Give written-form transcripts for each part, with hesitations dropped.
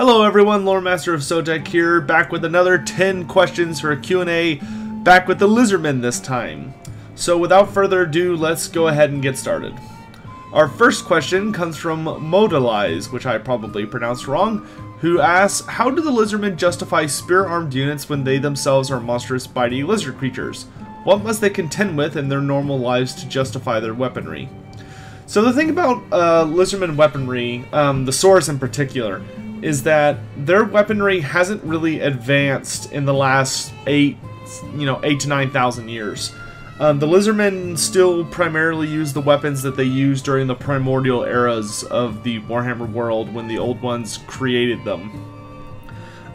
Hello everyone, Loremaster of Sotek here, back with another 10 questions for a Q&A, back with the Lizardmen this time. So without further ado, let's go ahead and get started. Our first question comes from MOIDALIZE, which I probably pronounced wrong, who asks, how do the Lizardmen justify spear-armed units when they themselves are monstrous bitey lizard creatures? What must they contend with in their normal lives to justify their weaponry? So the thing about Lizardman weaponry, the saurus in particular, is that their weaponry hasn't really advanced in the last 8 to 9,000 years. The Lizardmen still primarily use the weapons that they used during the primordial eras of the Warhammer world when the old ones created them.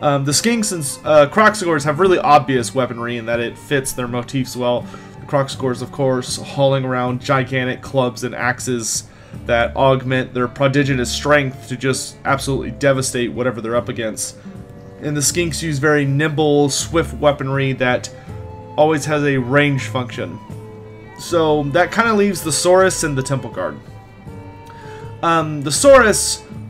The skinks and Kroaksaurs have really obvious weaponry in that it fits their motifs well. The Kroaksaurs, of course, hauling around gigantic clubs and axes that augment their prodigious strength to just absolutely devastate whatever they're up against. And the skinks use very nimble, swift weaponry that always has a range function. So that kind of leaves the saurus and the temple guard.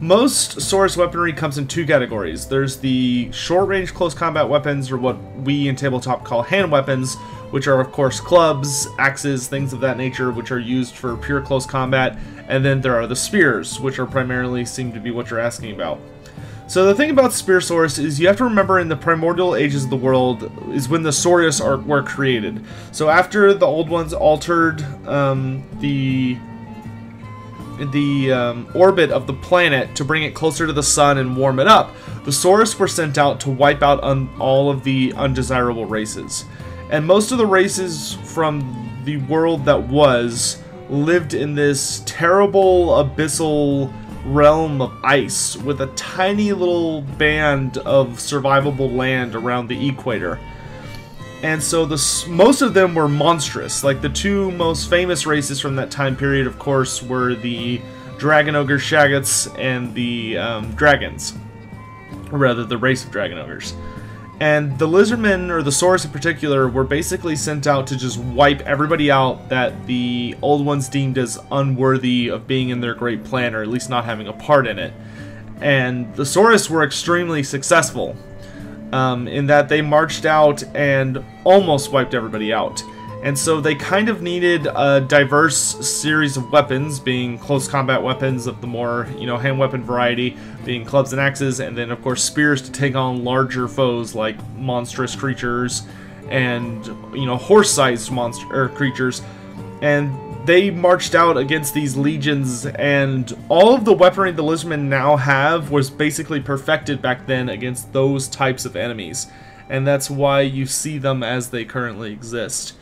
Most saurus weaponry comes in two categories. There's the short-range close combat weapons, or what we in tabletop call hand weapons, which are of course clubs, axes, things of that nature, which are used for pure close combat. And then there are the spears, which are primarily seem to be what you're asking about. So the thing about spear saurus is you have to remember in the primordial ages of the world is when the saurus were created. So after the old ones altered the orbit of the planet to bring it closer to the sun and warm it up, the saurus were sent out to wipe out all of the undesirable races. And most of the races from the world that was lived in this terrible abyssal realm of ice with a tiny little band of survivable land around the equator. And so most of them were monstrous. Like the two most famous races from that time period, of course, were the dragon ogre shaggots and the dragons, or rather the race of dragon ogres. And the Lizardmen, or the saurus in particular, were basically sent out to just wipe everybody out that the old ones deemed as unworthy of being in their great plan, or at least not having a part in it. And the saurus were extremely successful in that they marched out and almost wiped everybody out. And so they kind of needed a diverse series of weapons, being close combat weapons of the more, hand weapon variety, being clubs and axes, and then of course spears to take on larger foes like monstrous creatures and, horse-sized creatures. And they marched out against these legions, and all of the weaponry the Lizardmen now have was basically perfected back then against those types of enemies. And that's why you see them as they currently exist.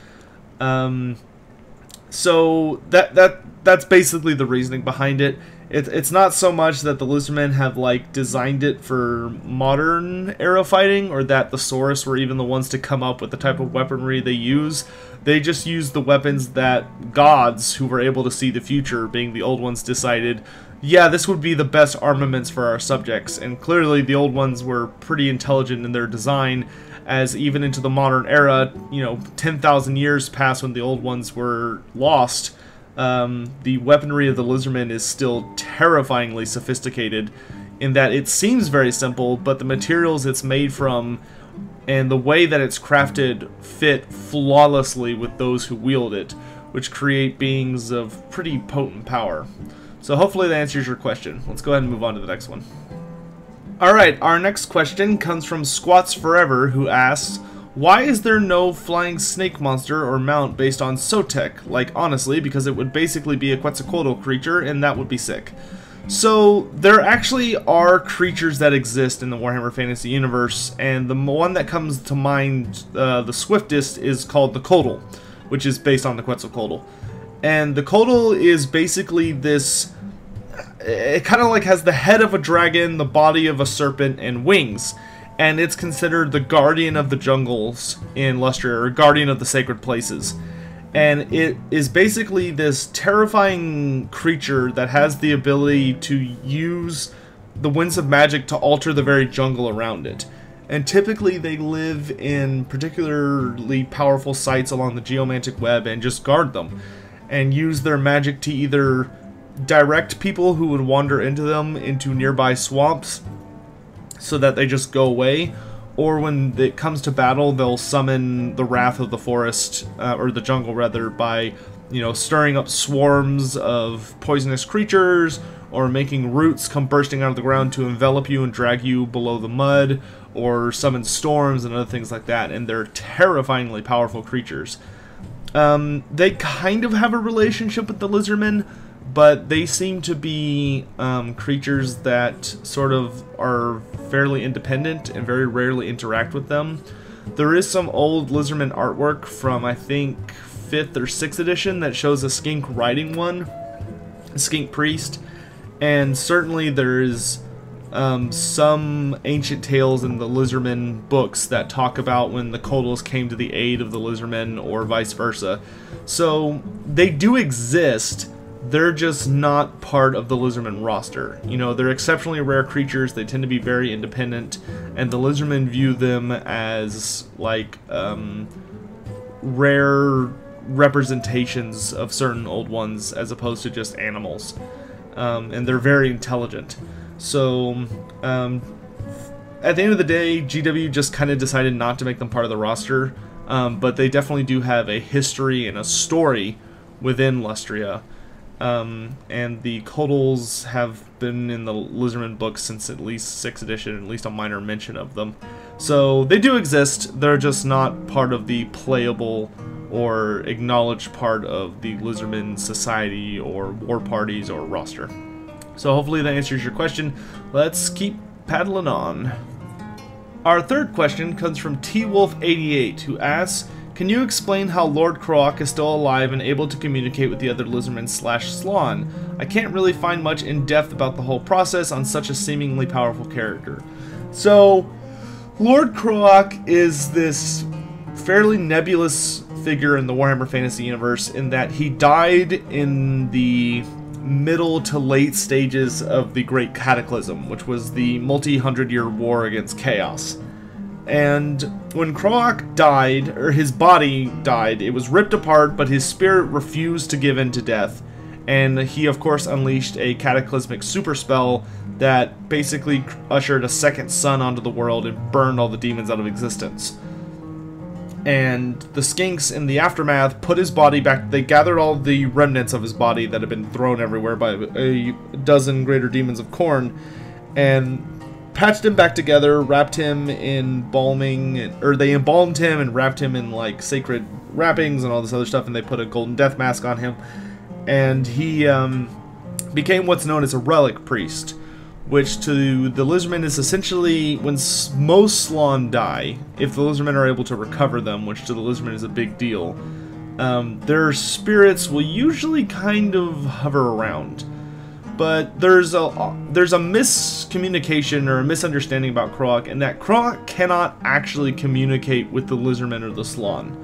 So that's basically the reasoning behind it. It's not so much that the Lizardmen have designed it for modern era fighting, or that the saurus were even the ones to come up with the type of weaponry they use. They just use the weapons that gods who were able to see the future, being the old ones, decided, yeah, this would be the best armaments for our subjects. And clearly the old ones were pretty intelligent in their design, as even into the modern era, 10,000 years past when the old ones were lost, the weaponry of the Lizardmen is still terrifyingly sophisticated in that it seems very simple, but the materials it's made from and the way that it's crafted fit flawlessly with those who wield it, which create beings of pretty potent power. So hopefully that answers your question. Let's go ahead and move on to the next one. Alright, our next question comes from Squats Forever, who asks, why is there no flying snake monster or mount based on Sotek? Honestly, because it would basically be a Quetzalcoatl creature, and that would be sick. So, there actually are creatures that exist in the Warhammer Fantasy universe, and the one that comes to mind the swiftest is called the Coatl, which is based on the Quetzalcoatl. And the Coatl is basically this... It kind of has the head of a dragon, the body of a serpent, and wings. And it's considered the guardian of the jungles in Lustria, or guardian of the sacred places. And it is basically this terrifying creature that has the ability to use the winds of magic to alter the very jungle around it. And typically they live in particularly powerful sites along the geomantic web and just guard them. And use their magic to either direct people who would wander into them into nearby swamps, so that they just go away, or when it comes to battle, they'll summon the wrath of the forest, or the jungle rather, by, you know, stirring up swarms of poisonous creatures, or making roots come bursting out of the ground to envelop you and drag you below the mud, or summon storms and other things like that, and they're terrifyingly powerful creatures. They kind of have a relationship with the lizardmen, but they seem to be creatures that sort of are fairly independent and very rarely interact with them. There is some old lizardman artwork from, I think, 5th or 6th edition that shows a skink riding one, a skink priest, and certainly there is some ancient tales in the lizardmen books that talk about when the Koatl's came to the aid of the lizardmen, or vice versa. So they do exist, they're just not part of the lizardman roster. You know, they're exceptionally rare creatures, they tend to be very independent, and the lizardmen view them as like rare representations of certain old ones as opposed to just animals. And they're very intelligent. So, at the end of the day, GW just kind of decided not to make them part of the roster, but they definitely do have a history and a story within Lustria. And the Koatl's have been in the Lizardman books since at least 6th edition, at least a minor mention of them. So they do exist, they're just not part of the playable or acknowledged part of the Lizardman society or war parties or roster. So hopefully that answers your question. Let's keep paddling on. Our third question comes from Twolf88, who asks, can you explain how Lord Kroak is still alive and able to communicate with the other lizardmen / Slann? I can't really find much in depth about the whole process on such a seemingly powerful character. So, Lord Kroak is this fairly nebulous figure in the Warhammer Fantasy universe in that he died in the middle to late stages of the Great Cataclysm, which was the multi-hundred-year war against Chaos. And when Kroak died, or his body died, it was ripped apart, but his spirit refused to give in to death. And he, of course, unleashed a cataclysmic super spell that basically ushered a second sun onto the world and burned all the demons out of existence. And the skinks in the aftermath put his body back. They gathered all the remnants of his body that had been thrown everywhere by a dozen greater demons of Khorne, and patched him back together, wrapped him in embalming, or they embalmed him and wrapped him in like sacred wrappings and all this other stuff, and they put a golden death mask on him, and he became what's known as a relic priest, which to the lizardmen is essentially when most Slann die, if the lizardmen are able to recover them, which to the lizardmen is a big deal, their spirits will usually kind of hover around. But there's a miscommunication or a misunderstanding about Kroak, and that Kroak cannot actually communicate with the lizardmen or the Slann.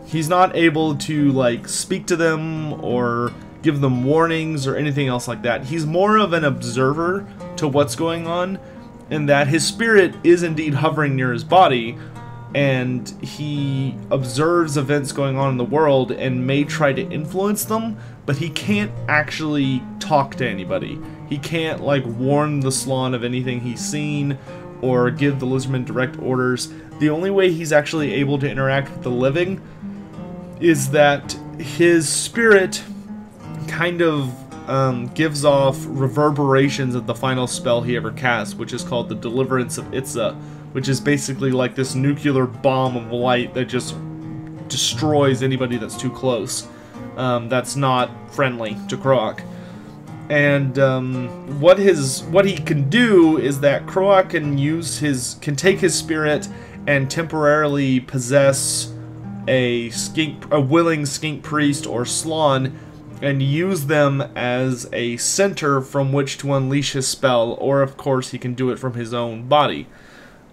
He's not able to like speak to them or give them warnings or anything else like that. He's more of an observer to what's going on, in that his spirit is indeed hovering near his body, and he observes events going on in the world and may try to influence them, but he can't actually talk to anybody. He can't like warn the Slann of anything he's seen or give the lizardmen direct orders. The only way he's actually able to interact with the living is that his spirit kind of gives off reverberations of the final spell he ever cast, which is called the Deliverance of Itza, which is basically like this nuclear bomb of light that just destroys anybody that's too close. That's not friendly to Kroak. And what he can do is that Kroak can take his spirit and temporarily possess a willing skink priest or Slann, and use them as a center from which to unleash his spell, or of course he can do it from his own body.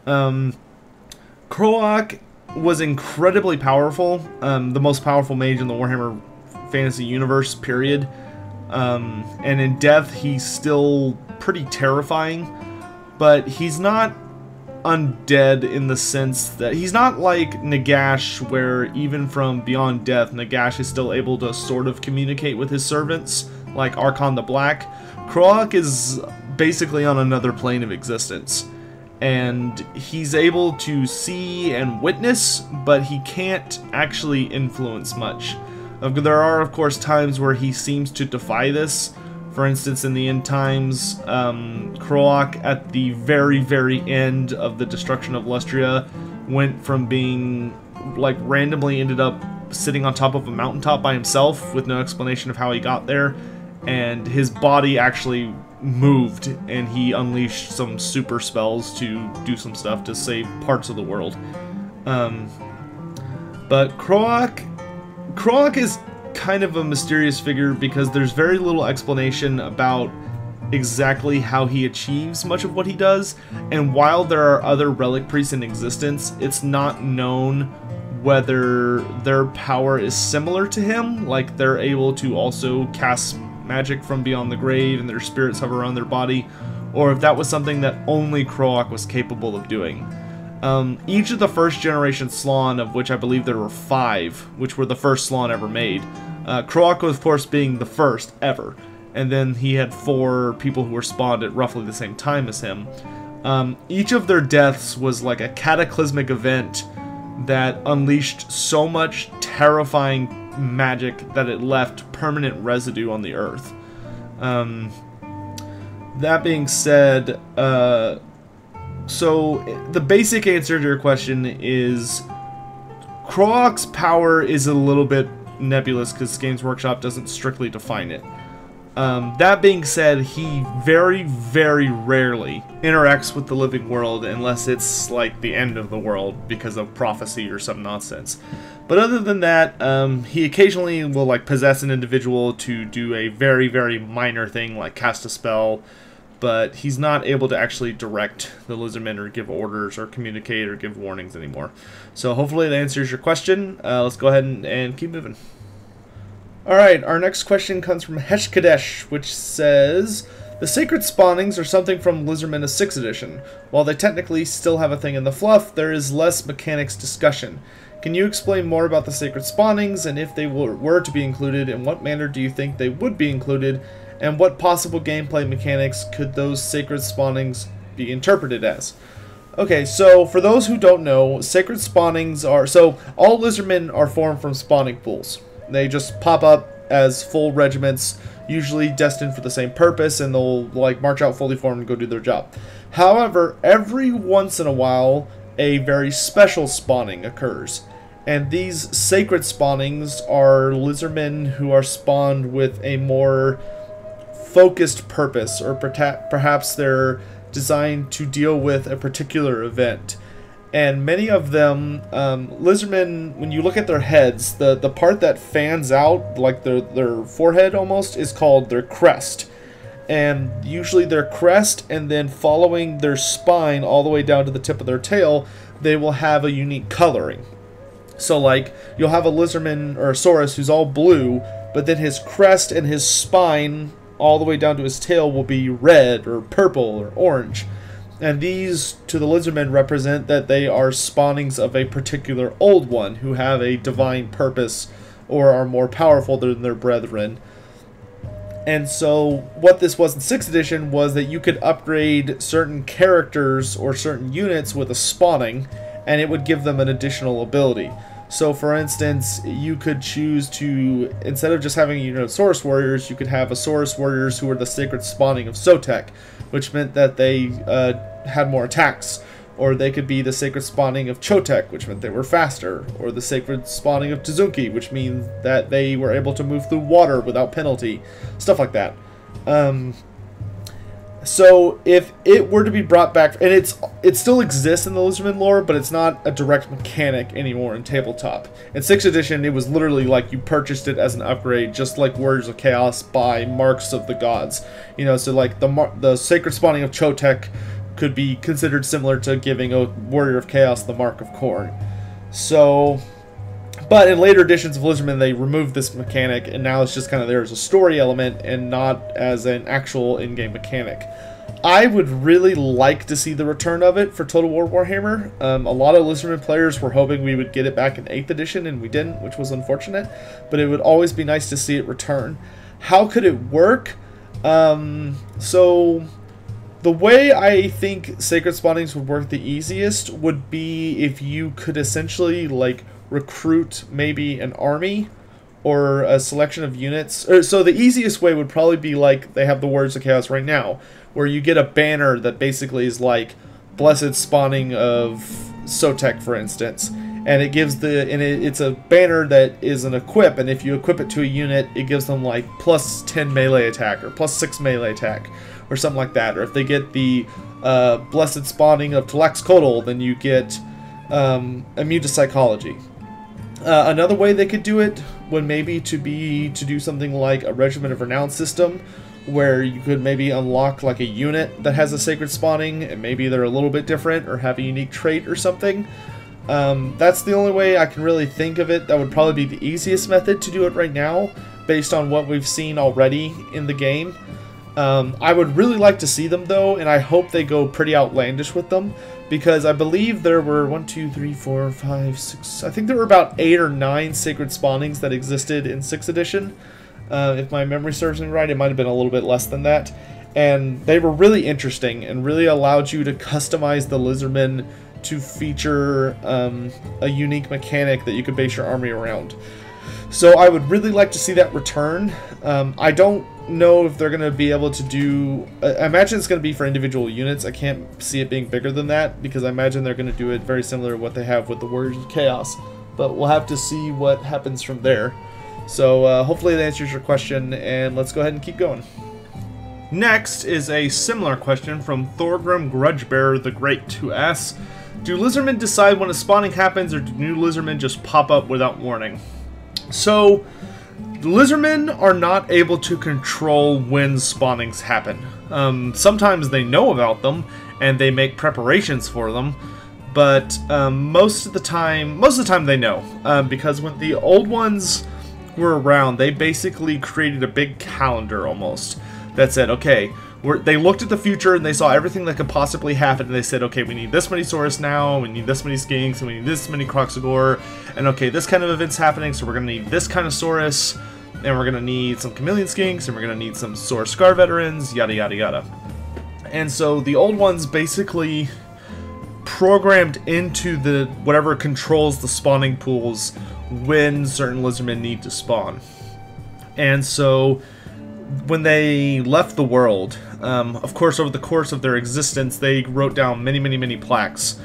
Kroak was incredibly powerful, the most powerful mage in the Warhammer Fantasy universe, period. And in death he's still pretty terrifying, but he's not undead in the sense that he's not like Nagash, where even from beyond death Nagash is still able to sort of communicate with his servants, like Archon the Black. Kroak is basically on another plane of existence, and he's able to see and witness, but he can't actually influence much. There are, of course, times where he seems to defy this. For instance, in the end times, Kroak, at the very, very end of the destruction of Lustria, went from being, like, randomly ended up sitting on top of a mountaintop by himself with no explanation of how he got there, and his body actually moved, and he unleashed some super spells to do some stuff to save parts of the world. But Kroak is kind of a mysterious figure because there's very little explanation about exactly how he achieves much of what he does, and while there are other relic priests in existence, it's not known whether their power is similar to him, like they're able to also cast magic from beyond the grave and their spirits hover around their body, or if that was something that only Kroak was capable of doing. Each of the first generation Slann, of which I believe there were 5, which were the first Slann ever made, Kroak, of course, being the first ever, and then he had 4 people who were spawned at roughly the same time as him. Each of their deaths was like a cataclysmic event that unleashed so much terrifying magic that it left permanent residue on the earth. That being said, so the basic answer to your question is Kroak's power is a little bit nebulous because Games Workshop doesn't strictly define it. That being said, he very, very rarely interacts with the living world unless it's like the end of the world because of prophecy or some nonsense. But other than that, he occasionally will like possess an individual to do a very, very minor thing like cast a spell, but he's not able to actually direct the lizardmen or give orders or communicate or give warnings anymore. So hopefully that answers your question. Let's go ahead and keep moving. Alright, our next question comes from HeshKadesh, which says, the sacred spawnings are something from Lizardmen of 6th edition. While they technically still have a thing in the fluff, there is less mechanics discussion. Can you explain more about the sacred spawnings, and if they were to be included, in what manner do you think they would be included, and what possible gameplay mechanics could those sacred spawnings be interpreted as? Okay, so for those who don't know, sacred spawnings are... So, all lizardmen are formed from spawning pools. They just pop up as full regiments, usually destined for the same purpose, and they'll like march out fully formed and go do their job. However, every once in a while, a very special spawning occurs. And these sacred spawnings are lizardmen who are spawned with a more focused purpose, or perhaps they're designed to deal with a particular event. And many of them, lizardmen, when you look at their heads, the part that fans out, like their forehead almost, is called their crest. And usually their crest, and then following their spine all the way down to the tip of their tail, they will have a unique coloring. So like, you'll have a lizardman or a saurus who's all blue, but then his crest and his spine all the way down to his tail will be red or purple or orange. And these, to the lizardmen, represent that they are spawnings of a particular old one who have a divine purpose or are more powerful than their brethren. And so what this was in 6th edition was that you could upgrade certain characters or certain units with a spawning, and it would give them an additional ability. So for instance, you could choose to, instead of just having a unit of Saurus warriors, you could have a Saurus warriors who were the sacred spawning of Sotek, which meant that they had more attacks. Or they could be the sacred spawning of Chotek, which meant they were faster. Or the sacred spawning of Tazunki, which means that they were able to move through water without penalty. Stuff like that. So if it were to be brought back, and it still exists in the Lizardman lore, but it's not a direct mechanic anymore in tabletop. In 6th edition, it was literally like you purchased it as an upgrade, just like Warriors of Chaos by marks of the gods. You know, so like the sacred spawning of Chotek could be considered similar to giving a Warrior of Chaos the mark of Corn. So, but in later editions of Lizardman, they removed this mechanic, and now it's just kind of there as a story element and not as an actual in-game mechanic. I would really like to see the return of it for Total War Warhammer. A lot of Lizardman players were hoping we would get it back in 8th edition, and we didn't, which was unfortunate, but it would always be nice to see it return. How could it work? So The way I think sacred spawnings would work the easiest would be if you could essentially like recruit maybe an army or a selection of units. So the easiest way would probably be like they have the Words of Chaos right now, where you get a banner that basically is like blessed spawning of Sotek, for instance, and it gives it's a banner that is an equip, and if you equip it to a unit, it gives them like plus 10 melee attack or plus 6 melee attack or something like that. Or if they get the blessed spawning of Quetzalcoatl, then you get immune to psychology. Another way they could do it would maybe to do something like a Regiment of Renown system, where you could maybe unlock like a unit that has a sacred spawning, and maybe they're a little bit different or have a unique trait or something. That's the only way I can really think of it. That would probably be the easiest method to do it right now, based on what we've seen already in the game. I would really like to see them though, and I hope they go pretty outlandish with them, because I believe there were 1, 2, 3, 4, 5, 6, I think there were about 8 or 9 sacred spawnings that existed in 6th edition. If my memory serves me right, it might have been a little bit less than that. And they were really interesting and really allowed you to customize the lizardmen to feature a unique mechanic that you could base your army around. So I would really like to see that return. I don't know if they're going to be able to do... I imagine it's going to be for individual units. I can't see it being bigger than that, because I imagine they're going to do it very similar to what they have with the Warriors of Chaos. But we'll have to see what happens from there. So hopefully that answers your question, and let's go ahead and keep going. Next is a similar question from Thorgrim Grudgebearer the Great, who asks, do lizardmen decide when a spawning happens, or do new lizardmen just pop up without warning? So, the lizardmen are not able to control when spawnings happen. Sometimes they know about them, and they make preparations for them, but most of the time they know, because when the old ones were around, they basically created a big calendar almost that said, okay, they looked at the future and they saw everything that could possibly happen, and they said, okay, we need this many saurus now, we need this many skinks, and we need this many kroxigor, and okay, this kind of event's happening, so we're going to need this kind of saurus, and we're going to need some chameleon skinks, and we're going to need some saurus scar veterans, yada yada yada. And so the old ones basically programmed into the whatever controls the spawning pools when certain lizardmen need to spawn. And so when they left the world, of course, over the course of their existence, they wrote down many plaques,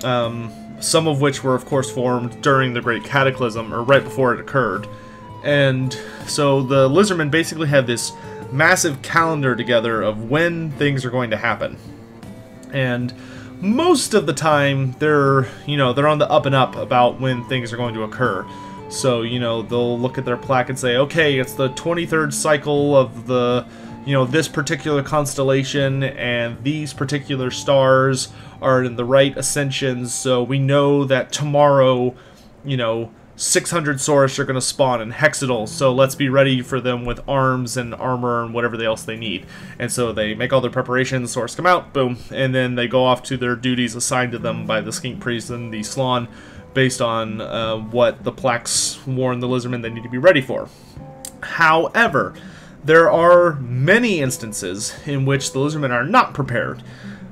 some of which were, of course, formed during the Great Cataclysm, or right before it occurred. And so the lizardmen basically have this massive calendar together of when things are going to happen. And most of the time, they're on the up and up about when things are going to occur. So, they'll look at their plaque and say, okay, it's the 23rd cycle of the, this particular constellation, and these particular stars are in the right ascensions, so we know that tomorrow, 600 saurus are going to spawn in Hexadal, so let's be ready for them with arms and armor and whatever else they need. And so they make all their preparations, saurus come out, boom, and then they go off to their duties assigned to them by the skink priest and the Slann, based on what the plaques warn the lizardmen they need to be ready for. However, there are many instances in which the lizardmen are not prepared.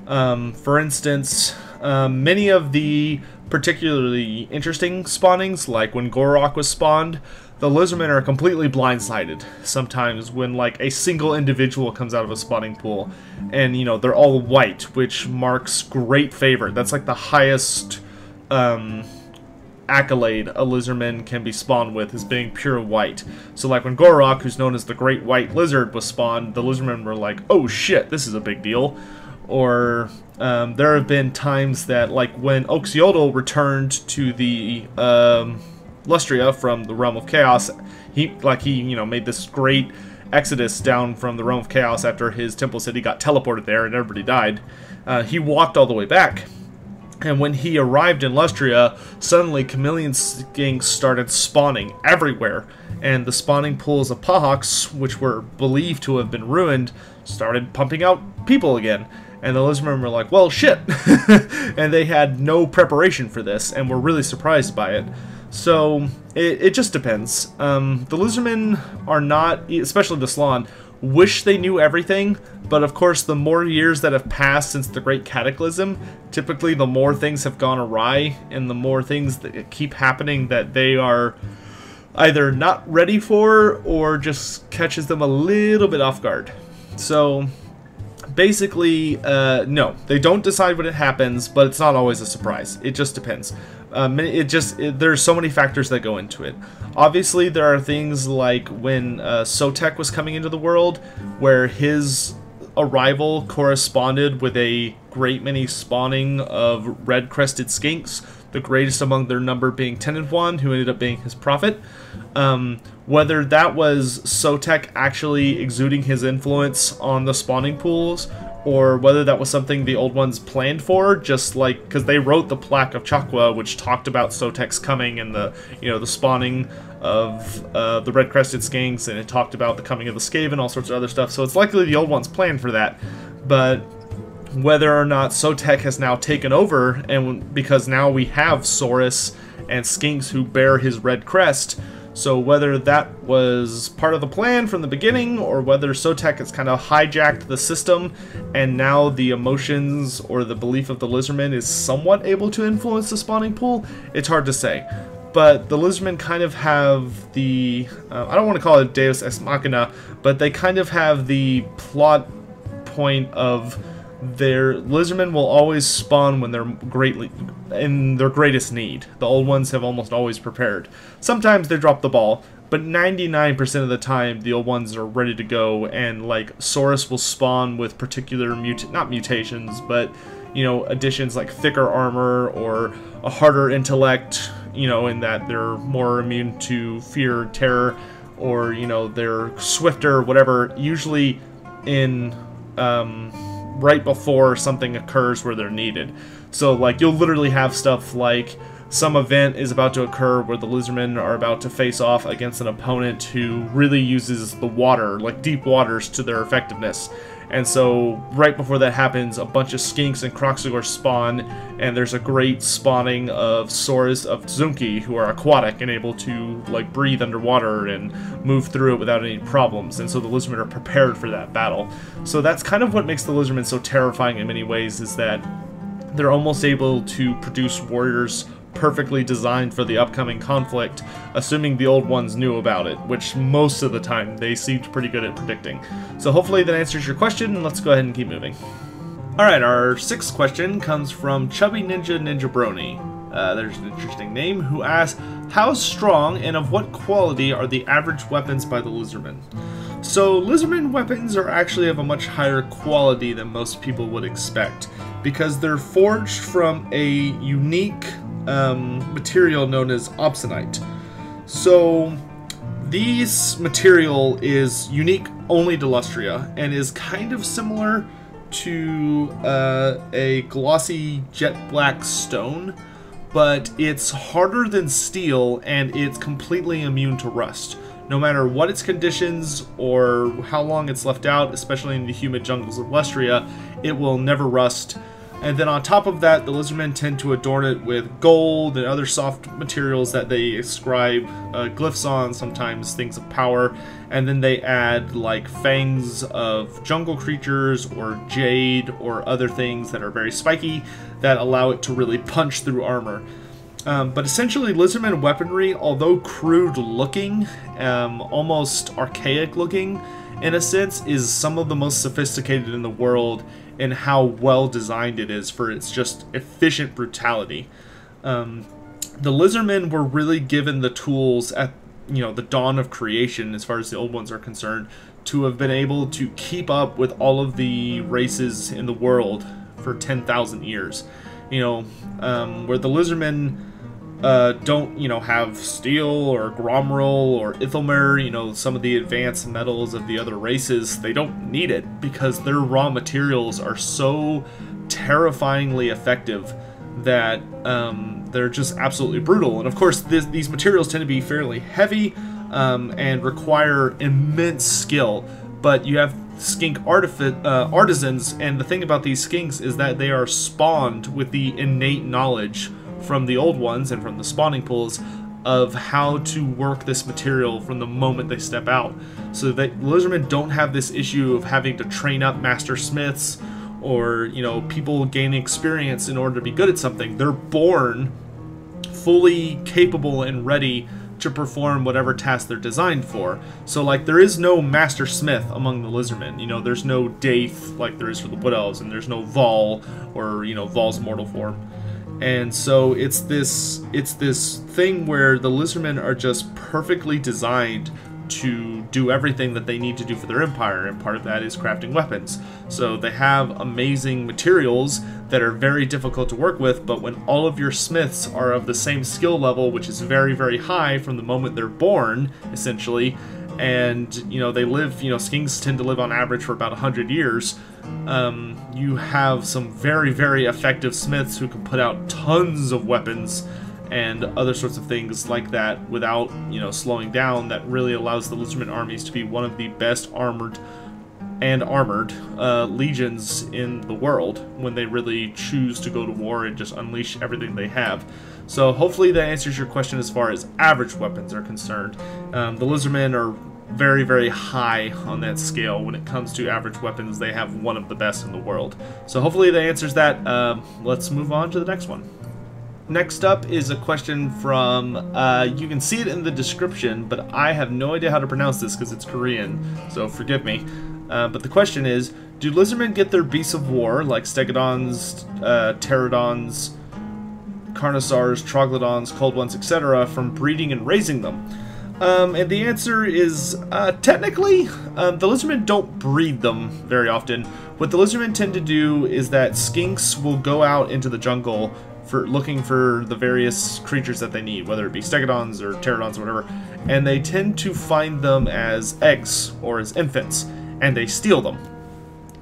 For instance, many of the particularly interesting spawnings, like when Gorok was spawned, the lizardmen are completely blindsided sometimes when like a single individual comes out of a spawning pool, and they're all white, which marks great favor. That's like the highest accolade a lizardman can be spawned with, is being pure white. So like when Gorok, who's known as the Great White Lizard, was spawned, the lizardmen were like, oh shit, this is a big deal. Or there have been times that, like when Oxiodal returned to the Lustria from the Realm of Chaos, he made this great exodus down from the Realm of Chaos after his temple city got teleported there and everybody died. He walked all the way back. And when he arrived in Lustria, suddenly chameleon skinks started spawning everywhere, and the spawning pools of Pahawks, which were believed to have been ruined, started pumping out people again. And the lizardmen were like, well, shit! And they had no preparation for this, and were really surprised by it. So, it just depends. The lizardmen are not, especially the Slann, wish they knew everything, but of course the more years that have passed since the Great Cataclysm, typically the more things have gone awry, and the more things that keep happening that they are either not ready for, or just catches them a little bit off guard. So basically, no, they don't decide when it happens, but it's not always a surprise. It just depends. There's so many factors that go into it. Obviously, there are things like when Sotek was coming into the world, where his arrival corresponded with a great many spawning of red-crested skinks, the greatest among their number being Tenenhuan, who ended up being his prophet. Whether that was Sotek actually exuding his influence on the spawning pools, or whether that was something the Old Ones planned for, just like, because they wrote the Plaque of Chakwa, which talked about Sotek's coming and the, the spawning of the red-crested skinks, and it talked about the coming of the Skaven and all sorts of other stuff, so it's likely the Old Ones planned for that. But whether or not Sotek has now taken over, and because now we have saurus and skinks who bear his red crest, so whether that was part of the plan from the beginning, or whether Sotek has kind of hijacked the system, and now the emotions or the belief of the lizardmen is somewhat able to influence the spawning pool, it's hard to say. But the lizardmen kind of have the, I don't want to call it Deus Ex Machina, but they kind of have the plot point of their lizardmen will always spawn when they're greatly in their greatest need. The Old Ones have almost always prepared. Sometimes they drop the ball, but 99% of the time the Old Ones are ready to go, and like saurus will spawn with particular not mutations, but additions like thicker armor or a harder intellect, in that they're more immune to fear, terror, or they're swifter, whatever, usually in right before something occurs where they're needed. So like you'll literally have stuff like some event is about to occur where the lizardmen are about to face off against an opponent who really uses the water, like deep waters, to their effectiveness. And so right before that happens, a bunch of skinks and kroxigor spawn, and there's a great spawning of saurus of Tzunki, who are aquatic and able to like breathe underwater and move through it without any problems. And so the lizardmen are prepared for that battle. So that's kind of what makes the lizardmen so terrifying in many ways, is that they're almost able to produce warriors perfectly designed for the upcoming conflict, assuming the Old Ones knew about it, which most of the time they seemed pretty good at predicting. So hopefully that answers your question, and let's go ahead and keep moving. Alright, our sixth question comes from Chubbyninja Ninja-Brony. There's an interesting name, who asks, how strong and of what quality are the average weapons by the lizardmen? So lizardmen weapons are actually of a much higher quality than most people would expect, because they're forged from a unique material known as opsonite. So this material is unique only to Lustria and is kind of similar to a glossy jet black stone, but it's harder than steel and it's completely immune to rust. No matter what its conditions or how long it's left out, especially in the humid jungles of Lustria, it will never rust. And then on top of that, the lizardmen tend to adorn it with gold and other soft materials that they ascribe glyphs on, sometimes things of power. And then they add like fangs of jungle creatures or jade or other things that are very spiky that allow it to really punch through armor. But essentially, lizardmen weaponry, although crude looking, almost archaic looking in a sense, is some of the most sophisticated in the world in how well designed it is for its just efficient brutality. The lizardmen were really given the tools at the dawn of creation, as far as the Old Ones are concerned, to have been able to keep up with all of the races in the world for 10,000 years. Where the lizardmen don't, have steel or gromrel or ithelmer, some of the advanced metals of the other races. They don't need it because their raw materials are so terrifyingly effective that they're just absolutely brutal. And of course, these materials tend to be fairly heavy and require immense skill, but you have skink artisans, and the thing about these skinks is that they are spawned with the innate knowledge from the Old Ones and from the spawning pools of how to work this material from the moment they step out. So that lizardmen don't have this issue of having to train up master smiths or, you know, people gaining experience in order to be good at something. They're born fully capable and ready to perform whatever task they're designed for. So, like, there is no master smith among the lizardmen. You know, there's no Daith like there is for the Wood Elves, and there's no Vol, or, you know, Vol's mortal form. And so it's this thing where the lizardmen are just perfectly designed to do everything that they need to do for their empire, and part of that is crafting weapons. So they have amazing materials that are very difficult to work with, but when all of your smiths are of the same skill level, which is very, very high from the moment they're born, essentially, and, you know, they live, you know, skinks tend to live on average for about 100 years, you have some very, very effective smiths who can put out tons of weapons and other sorts of things like that without, you know, slowing down. That really allows the lizardman armies to be one of the best armored legions in the world when they really choose to go to war and just unleash everything they have. So hopefully that answers your question as far as average weapons are concerned. The lizardmen are very, very high on that scale. When it comes to average weapons, they have one of the best in the world. So hopefully that answers that. Let's move on to the next one. Next up is a question from, you can see it in the description, but I have no idea how to pronounce this because it's Korean, so forgive me. But the question is, do lizardmen get their beasts of war, like stegadons, terrordactyls, carnosaurs, troglodons, cold ones, etc., from breeding and raising them? And the answer is, technically, the lizardmen don't breed them very often. What the lizardmen tend to do is that skinks will go out into the jungle looking for the various creatures that they need, whether it be stegadons or pterodons or whatever, and they tend to find them as eggs or as infants, and they steal them.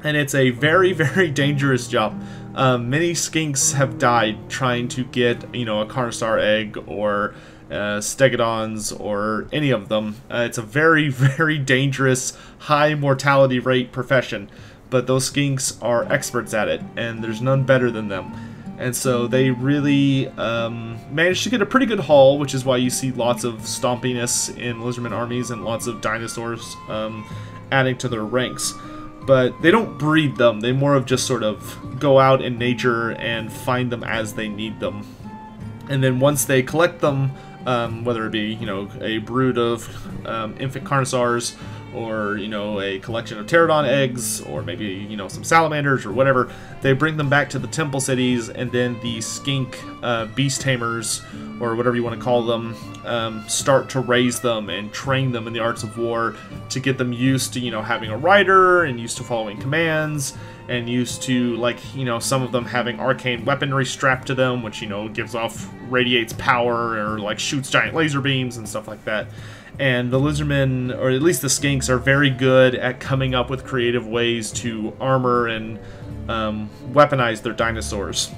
And it's a very, very dangerous job. Many skinks have died trying to get, you know, a carnosaur egg or stegadons or any of them. It's a very, very dangerous, high mortality rate profession, but those skinks are experts at it, and there's none better than them. And so they really managed to get a pretty good haul, which is why you see lots of stompiness in lizardman armies and lots of dinosaurs adding to their ranks. But they don't breed them, they more of just sort of go out in nature and find them as they need them. And then once they collect them, whether it be, you know, a brood of infant carnosaurs, or, you know, a collection of pterodon eggs, or maybe, you know, some salamanders or whatever, they bring them back to the temple cities, and then the skink beast tamers, or whatever you want to call them, start to raise them and train them in the arts of war to get them used to, you know, having a rider, and used to following commands, and used to, like, you know, some of them having arcane weaponry strapped to them, which, you know, radiates power, or, like, shoots giant laser beams and stuff like that. And the lizardmen, or at least the skinks, are very good at coming up with creative ways to armor and weaponize their dinosaurs.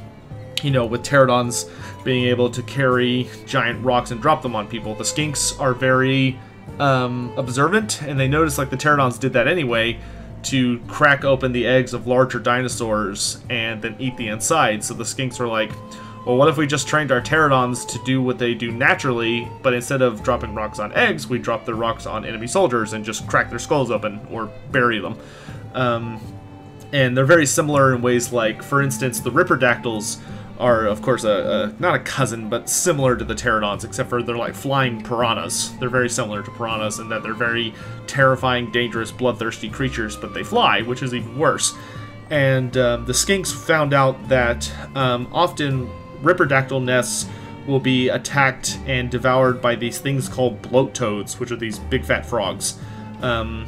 You know, with pterodons being able to carry giant rocks and drop them on people. The skinks are very observant, and they notice, like, the pterodons did that anyway, to crack open the eggs of larger dinosaurs and then eat the inside. So the skinks are like, well, what if we just trained our pterodons to do what they do naturally, but instead of dropping rocks on eggs, we drop their rocks on enemy soldiers and just crack their skulls open or bury them. And they're very similar in ways like, for instance, the ripperdactyls are, of course, not a cousin, but similar to the pterodons, except for they're like flying piranhas. They're very similar to piranhas in that they're very terrifying, dangerous, bloodthirsty creatures, but they fly, which is even worse. And the skinks found out that often ripperdactyl nests will be attacked and devoured by these things called bloat toads, which are these big fat frogs. They're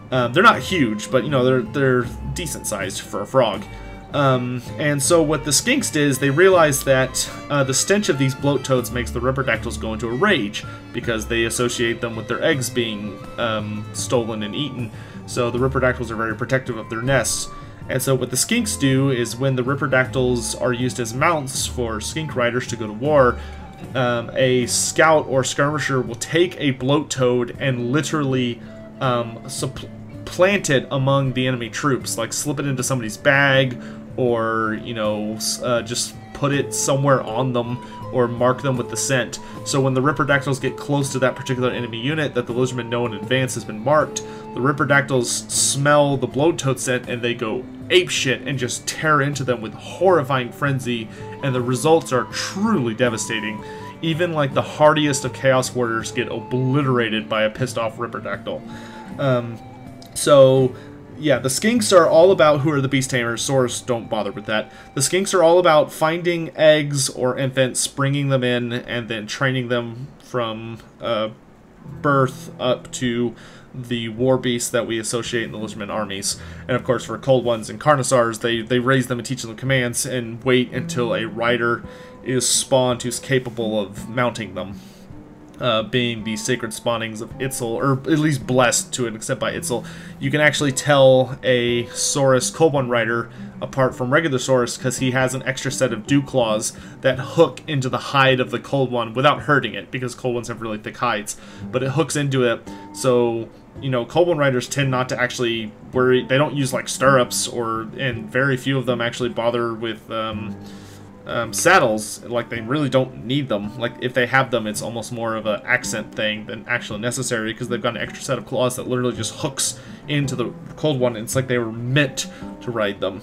not huge, but, you know, they're decent sized for a frog. And so what the skinks did is they realized that the stench of these bloat toads makes the ripperdactyls go into a rage, because they associate them with their eggs being stolen and eaten. So the ripperdactyls are very protective of their nests. And so what the skinks do is, when the ripperdactyls are used as mounts for skink riders to go to war, a scout or skirmisher will take a bloat toad and literally plant it among the enemy troops, like slip it into somebody's bag, or, you know, just put it somewhere on them or mark them with the scent. So when the ripperdactyls get close to that particular enemy unit that the lizardmen know in advance has been marked, the ripperdactyls smell the bloat-toad scent and they go apeshit and just tear into them with horrifying frenzy, and the results are truly devastating. Even like the hardiest of Chaos Warriors get obliterated by a pissed off ripperdactyl. So yeah, the skinks are all about who are the beast tamers. Saurus don't bother with that. The skinks are all about finding eggs or infants, bringing them in, and then training them from birth up to the war beasts that we associate in the lizardmen armies. And of course, for cold ones and carnosaurs, they raise them and teach them commands and wait until a rider is spawned who's capable of mounting them. Being the sacred spawnings of Itzel, or at least blessed to an extent by Itzel, you can actually tell a Saurus Cold One rider apart from regular Saurus because he has an extra set of dew claws that hook into the hide of the Cold One without hurting it, because Cold Ones have really thick hides, but it hooks into it. So, you know, Cold One riders tend not to actually worry. They don't use like stirrups, and very few of them actually bother with saddles. Like, they really don't need them. Like, if they have them, it's almost more of an accent thing than actually necessary, because they've got an extra set of claws that literally just hooks into the Cold One. It's like they were meant to ride them.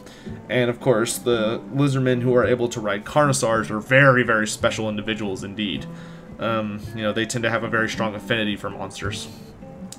And of course, the lizardmen who are able to ride carnosaurs are very, very special individuals indeed. You know, they tend to have a very strong affinity for monsters.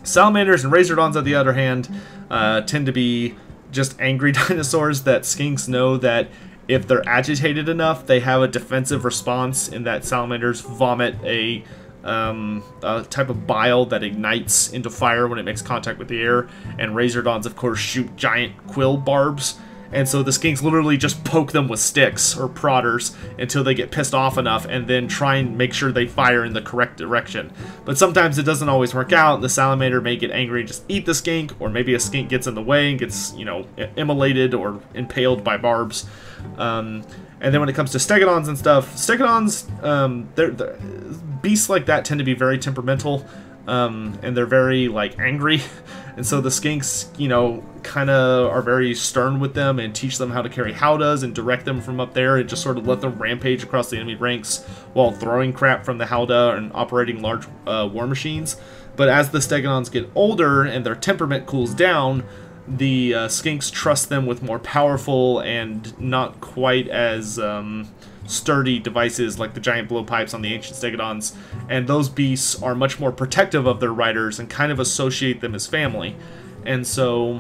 Salamanders and razordons, on the other hand, tend to be just angry dinosaurs that skinks know that if they're agitated enough, they have a defensive response in that salamanders vomit a type of bile that ignites into fire when it makes contact with the air, and razordons, of course, shoot giant quill barbs. And so the skinks literally just poke them with sticks or prodders until they get pissed off enough, and then try and make sure they fire in the correct direction. But sometimes it doesn't always work out. The salamander may get angry and just eat the skink, or maybe a skink gets in the way and gets, you know, immolated or impaled by barbs. And then when it comes to stegadons and stuff, stegadons, they're beasts like that tend to be very temperamental, and they're very, like, angry. And so the skinks, you know, kind of are very stern with them and teach them how to carry howdahs and direct them from up there and just sort of let them rampage across the enemy ranks while throwing crap from the howdah and operating large war machines. But as the stegadons get older and their temperament cools down, the skinks trust them with more powerful and not quite as sturdy devices like the giant blowpipes on the ancient stegadons, and those beasts are much more protective of their riders and kind of associate them as family. And so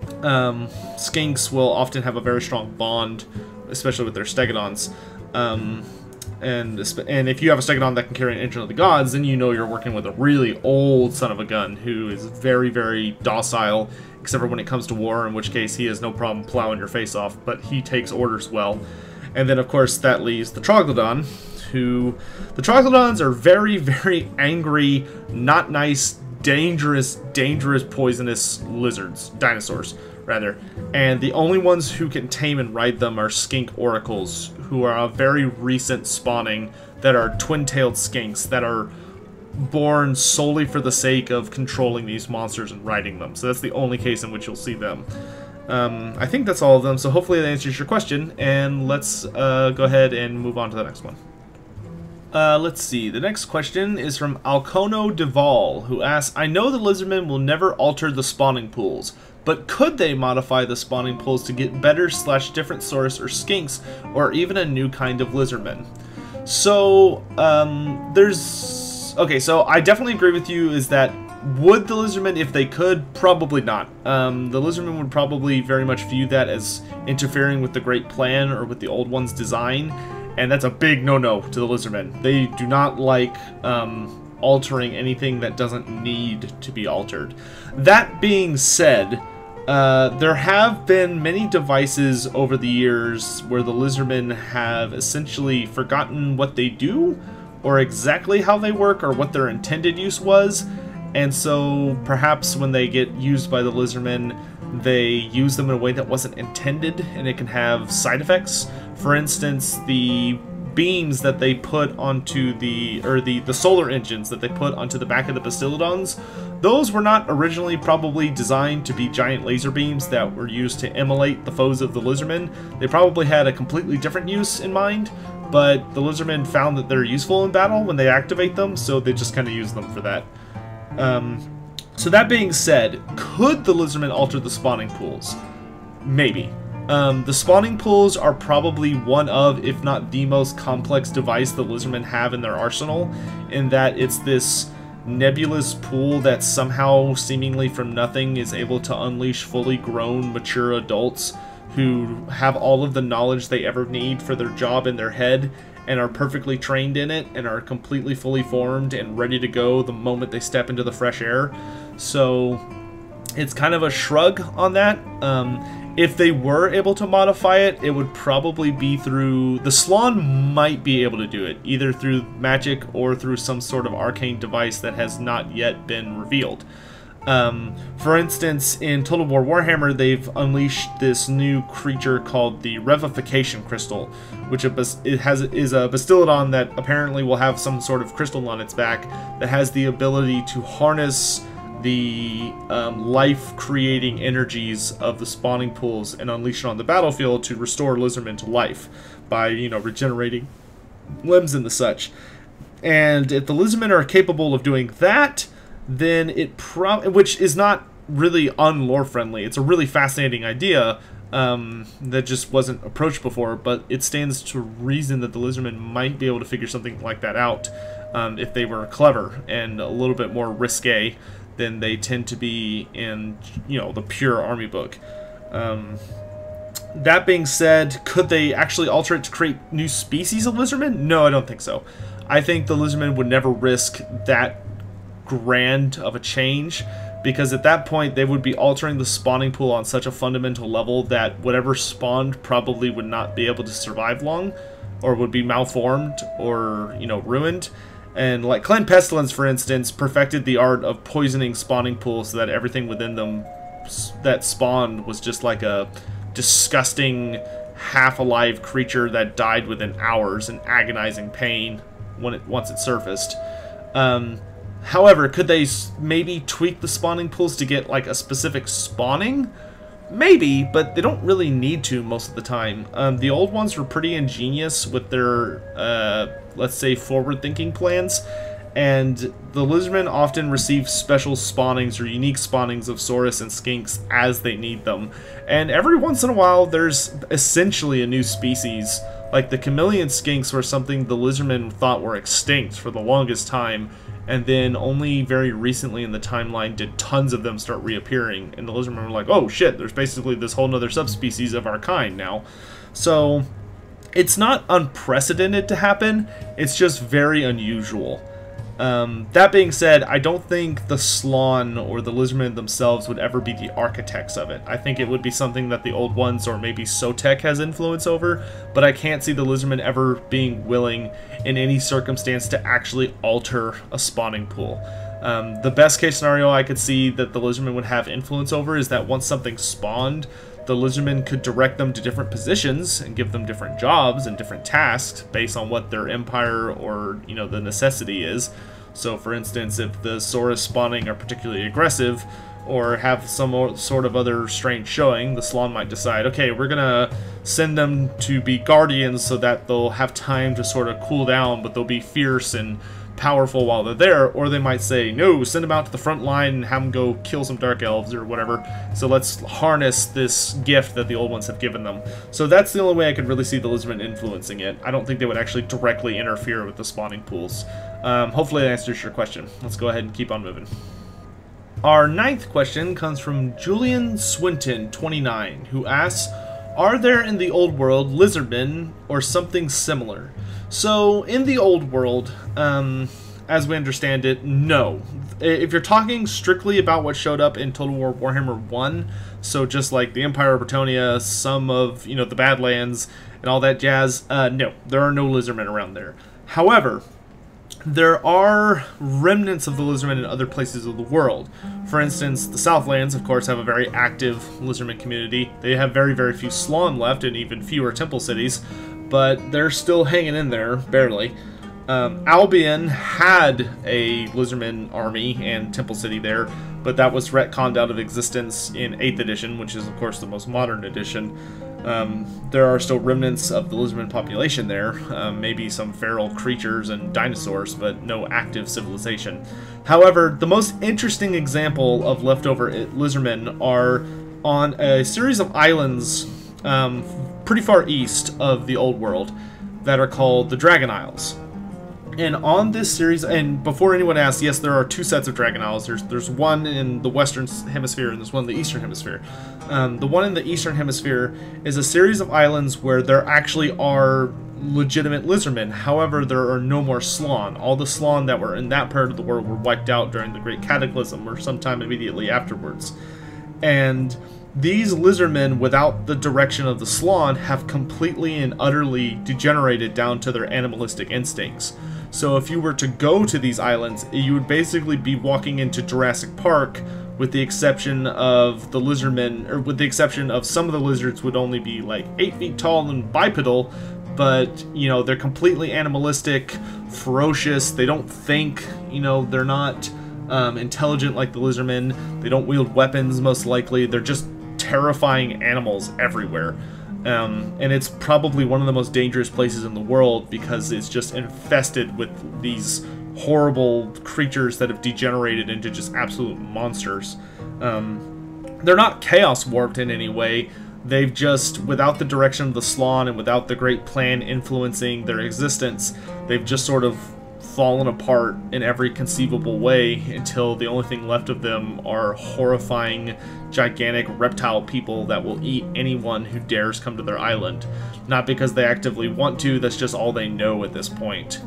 skinks will often have a very strong bond, especially with their stegadons. And if you have a stegadon that can carry an engine of the gods, then you know you're working with a really old son of a gun who is very, very docile, except for when it comes to war, in which case he has no problem plowing your face off, but he takes orders well. And then, of course, that leaves the troglodon, who... The troglodons are very, very angry, not nice, dangerous, poisonous dinosaurs, rather. And the only ones who can tame and ride them are skink oracles, who are a very recent spawning that are twin-tailed skinks that are born solely for the sake of controlling these monsters and riding them. So that's the only case in which you'll see them. I think that's all of them, so hopefully that answers your question, and let's go ahead and move on to the next one. Let's see, the next question is from Alkono Dival, who asks, I know the lizardmen will never alter the spawning pools, but could they modify the spawning pools to get better / different saurus or skinks, or even a new kind of lizardmen? So, okay, so I definitely agree with you, is that would the lizardmen, if they could? Probably not. The lizardmen would probably very much view that as interfering with the Great Plan or with the Old One's design, and that's a big no-no to the lizardmen. They do not like altering anything that doesn't need to be altered. That being said, there have been many devices over the years where the lizardmen have essentially forgotten what they do, or exactly how they work, or what their intended use was. And so perhaps when they get used by the lizardmen, they use them in a way that wasn't intended, and it can have side effects. For instance, the beams that they put onto the solar engines that they put onto the back of the Bastiladons, those were not originally probably designed to be giant laser beams that were used to immolate the foes of the lizardmen. They probably had a completely different use in mind, but the lizardmen found that they're useful in battle when they activate them, so they just kind of use them for that. So that being said, could the lizardmen alter the spawning pools? Maybe. The spawning pools are probably one of, if not the most complex device the lizardmen have in their arsenal, in that it's this nebulous pool that somehow, seemingly from nothing, is able to unleash fully grown, mature adults who have all of the knowledge they ever need for their job in their head and are perfectly trained in it and are completely fully formed and ready to go the moment they step into the fresh air. So it's kind of a shrug on that. If they were able to modify it, it would probably be through... The Slann might be able to do it, either through magic or through some sort of arcane device that has not yet been revealed. For instance, in Total War Warhammer, they've unleashed this new creature called the Revification Crystal, which is a Bastiladon that apparently will have some sort of crystal on its back that has the ability to harness the life-creating energies of the spawning pools and unleash it on the battlefield to restore lizardmen to life by, regenerating limbs and the such. And if the lizardmen are capable of doing that, then which is not really unlore friendly. It's a really fascinating idea that just wasn't approached before, but it stands to reason that the lizardmen might be able to figure something like that out if they were clever and a little bit more risque than they tend to be in, the pure army book. That being said, could they actually alter it to create new species of lizardmen? No, I don't think so. I think the lizardmen would never risk that grand of a change, because at that point they would be altering the spawning pool on such a fundamental level that whatever spawned probably would not be able to survive long, or would be malformed or, ruined. And like Clan Pestilence, for instance, perfected the art of poisoning spawning pools so that everything within them that spawned was just like a disgusting, half-alive creature that died within hours in agonizing pain once it surfaced. However, could they maybe tweak the spawning pools to get like a specific spawning? Maybe, but they don't really need to most of the time. The old ones were pretty ingenious with their, let's say, forward-thinking plans, and the lizardmen often receive special spawnings or unique spawnings of saurus and skinks as they need them. And every once in a while, there's essentially a new species. Like the chameleon skinks were something the lizardmen thought were extinct for the longest time, and then only very recently in the timeline did tons of them start reappearing, and the lizardmen were like, oh shit, there's basically this whole nother subspecies of our kind now. So it's not unprecedented to happen, it's just very unusual. That being said, I don't think the Slann or the lizardmen themselves would ever be the architects of it. I think it would be something that the old ones or maybe Sotek has influence over, but I can't see the lizardmen ever being willing in any circumstance to actually alter a spawning pool. The best case scenario I could see that the lizardmen would have influence over is that once something spawned, the lizardmen could direct them to different positions and give them different jobs and different tasks based on what their empire or, the necessity is. So, for instance, if the saurus spawning are particularly aggressive or have some sort of other strange showing, the Slann might decide, okay, we're gonna send them to be guardians so that they'll have time to sort of cool down, but they'll be fierce and powerful while they're there. Or they might say, no, send them out to the front line and have them go kill some dark elves or whatever. So let's harness this gift that the old ones have given them. So that's the only way I could really see the lizardmen influencing it. I don't think they would actually directly interfere with the spawning pools. Hopefully that answers your question. Let's go ahead and keep on moving. Our 9th question comes from Julian Swinton29, who asks, are there in the old world lizardmen or something similar? So, in the old world, as we understand it, no. If you're talking strictly about what showed up in Total War Warhammer 1, so just like the Empire of Bretonnia, some of, the Badlands, and all that jazz, no, there are no lizardmen around there. However, there are remnants of the lizardmen in other places of the world. For instance, the Southlands, of course, have a very active lizardman community. They have very, very few Slann left and even fewer temple cities. but they're still hanging in there, barely. Albion had a lizardman army and temple city there, but that was retconned out of existence in 8th edition, which is of course the most modern edition. There are still remnants of the lizardman population there, maybe some feral creatures and dinosaurs, but no active civilization. However, the most interesting example of leftover lizardmen are on a series of islands pretty far east of the old world that are called the Dragon Isles. And on this series, and before anyone asks, yes, there are 2 sets of Dragon Isles. There's one in the Western Hemisphere and there's one in the Eastern Hemisphere. The one in the Eastern Hemisphere is a series of islands where there actually are legitimate lizardmen. However, there are no more Slann. All the Slann that were in that part of the world were wiped out during the Great Cataclysm or sometime immediately afterwards. And these lizardmen, without the direction of the Slann, have completely and utterly degenerated down to their animalistic instincts. So if you were to go to these islands, you would basically be walking into Jurassic Park, with the exception of the lizardmen, or with the exception of some of the lizards would only be like 8 feet tall and bipedal, but, you know, they're completely animalistic, ferocious, they don't think, you know, they're not intelligent like the lizardmen, they don't wield weapons most likely, they're just terrifying animals everywhere. And it's probably one of the most dangerous places in the world because it's just infested with these horrible creatures that have degenerated into just absolute monsters. They're not chaos warped in any way. They've just, without the direction of the Slann and without the great plan influencing their existence, they've just sort of fallen apart in every conceivable way until the only thing left of them are horrifying, gigantic reptile people that will eat anyone who dares come to their island. Not because they actively want to, that's just all they know at this point.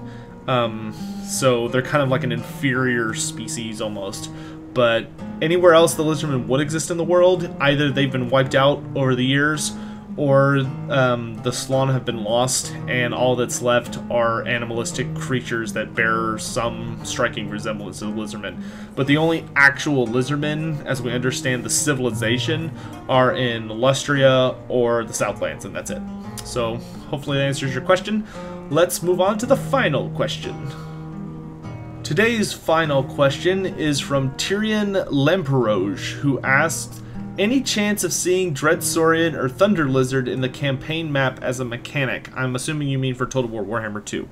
So they're kind of like an inferior species almost. But anywhere else the lizardmen would exist in the world, either they've been wiped out over the years, or the Slann have been lost, and all that's left are animalistic creatures that bear some striking resemblance to the lizardmen. But the only actual lizardmen, as we understand the civilization, are in Lustria or the Southlands, and that's it. So hopefully that answers your question. Let's move on to the final question. Today's final question is from Tyrion Lamperouge, who asked, any chance of seeing Dread Saurian or Thunder Lizard in the campaign map as a mechanic? I'm assuming you mean for Total War Warhammer 2.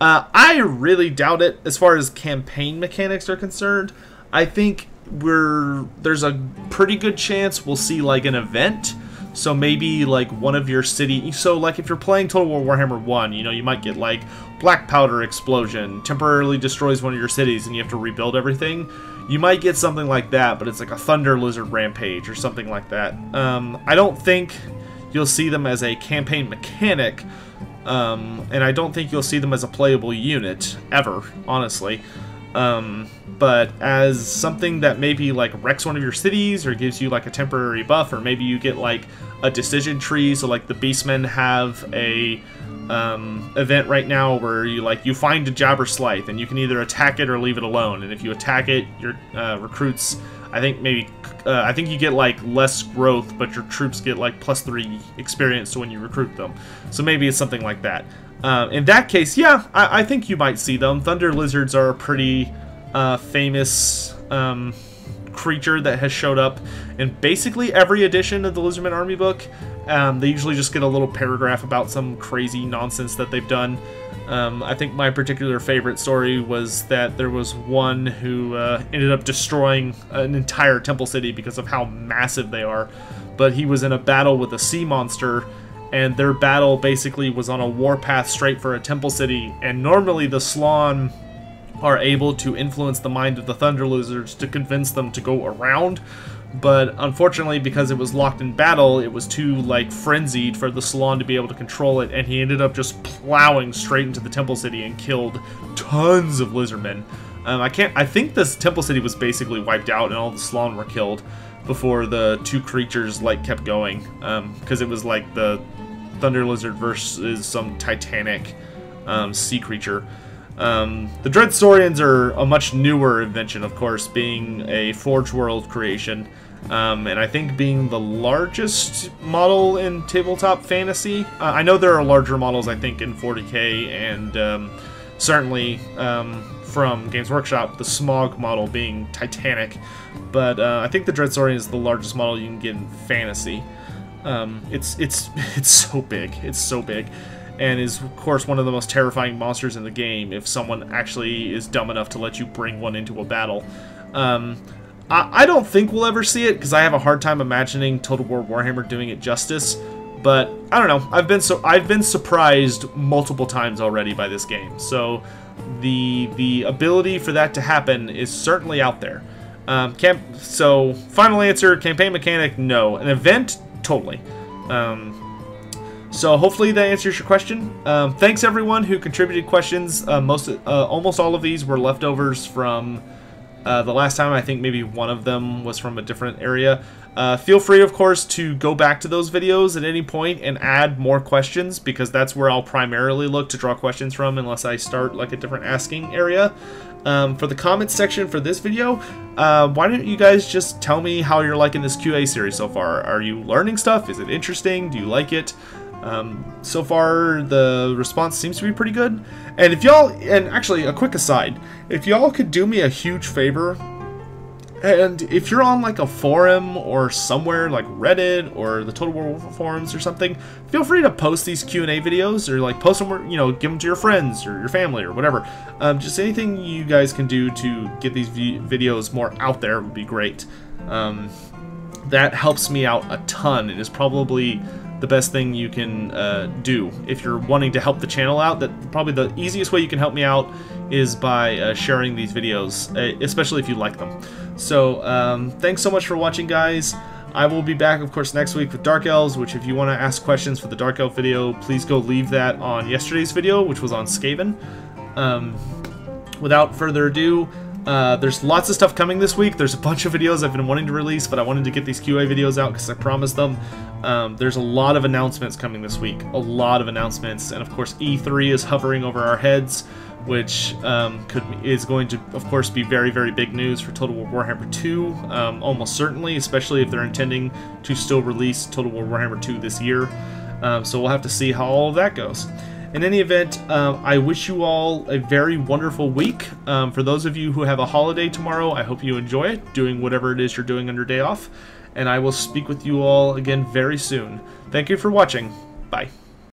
I really doubt it as far as campaign mechanics are concerned. I think there's a pretty good chance we'll see like an event. So maybe like one of your city, so like if you're playing Total War Warhammer 1, you know, you might get like black powder explosion, temporarily destroys one of your cities and you have to rebuild everything. You might get something like that, but it's like a Thunder Lizard Rampage or something like that. I don't think you'll see them as a campaign mechanic, and I don't think you'll see them as a playable unit, ever, honestly. But as something that maybe like wrecks one of your cities or gives you like a temporary buff, or maybe you get like a decision tree, so like the Beastmen have a event right now where you find a Jabber Scythe and you can either attack it or leave it alone, and if you attack it, your recruits, I think you get like less growth, but your troops get like +3 experience to when you recruit them. So maybe it's something like that. In that case, yeah, I think you might see them. Thunder Lizards are a pretty famous creature that has showed up in basically every edition of the Lizardman Army book. They usually just get a little paragraph about some crazy nonsense that they've done. I think my particular favorite story was that there was one who ended up destroying an entire temple city because of how massive they are. But he was in a battle with a sea monster, and their battle basically was on a warpath straight for a temple city, and normally the Slann are able to influence the mind of the Thunder Lizards to convince them to go around, but unfortunately, because it was locked in battle, it was too like frenzied for the Slann to be able to control it, and he ended up just plowing straight into the temple city and killed tons of lizardmen. I think this temple city was basically wiped out and all the Slann were killed before the two creatures like kept going, because it was like the Thunder Lizard versus some titanic sea creature. The Dread Saurians are a much newer invention, of course, being a Forge World creation. And I think being the largest model in tabletop fantasy. I know there are larger models, I think, in 40k, and certainly from Games Workshop, the Smog model being Titanic. But I think the Dread Saurian is the largest model you can get in fantasy. It's so big. It's so big. And is, of course, one of the most terrifying monsters in the game if someone actually is dumb enough to let you bring one into a battle. I don't think we'll ever see it, because I have a hard time imagining Total War Warhammer doing it justice. But I don't know. I've been surprised multiple times already by this game. So the ability for that to happen is certainly out there. So final answer: campaign mechanic, no. An event, totally. So hopefully that answers your question. Thanks everyone who contributed questions. Almost all of these were leftovers from the last time. I think maybe one of them was from a different area. Feel free, of course, to go back to those videos at any point and add more questions, because that's where I'll primarily look to draw questions from, unless I start like a different asking area. For the comments section for this video, why don't you guys just tell me how you're liking this QA series so far? Are you learning stuff? Is it interesting? Do you like it? So far, the response seems to be pretty good. And if y'all, and actually, a quick aside, if y'all could do me a huge favor, and if you're on like a forum or somewhere like Reddit or the Total War forums or something, feel free to post these Q&A videos, or like post them where, you know, give them to your friends or your family or whatever. Just anything you guys can do to get these videos more out there would be great. That helps me out a ton. It is probably the best thing you can do if you're wanting to help the channel out. That probably the easiest way you can help me out is by sharing these videos, especially if you like them. So thanks so much for watching, guys. I will be back, of course, next week with Dark Elves, which if you want to ask questions for the Dark Elf video, please go leave that on yesterday's video, which was on Skaven. Without further ado, there's lots of stuff coming this week. There's a bunch of videos I've been wanting to release, but I wanted to get these QA videos out because I promised them. There's a lot of announcements coming this week. A lot of announcements. And of course, E3 is hovering over our heads, which is going to, of course, be very, very big news for Total War Warhammer 2. Almost certainly, especially if they're intending to still release Total War Warhammer 2 this year. So we'll have to see how all of that goes. In any event, I wish you all a very wonderful week. For those of you who have a holiday tomorrow, I hope you enjoy it, doing whatever it is you're doing on your day off. And I will speak with you all again very soon. Thank you for watching. Bye.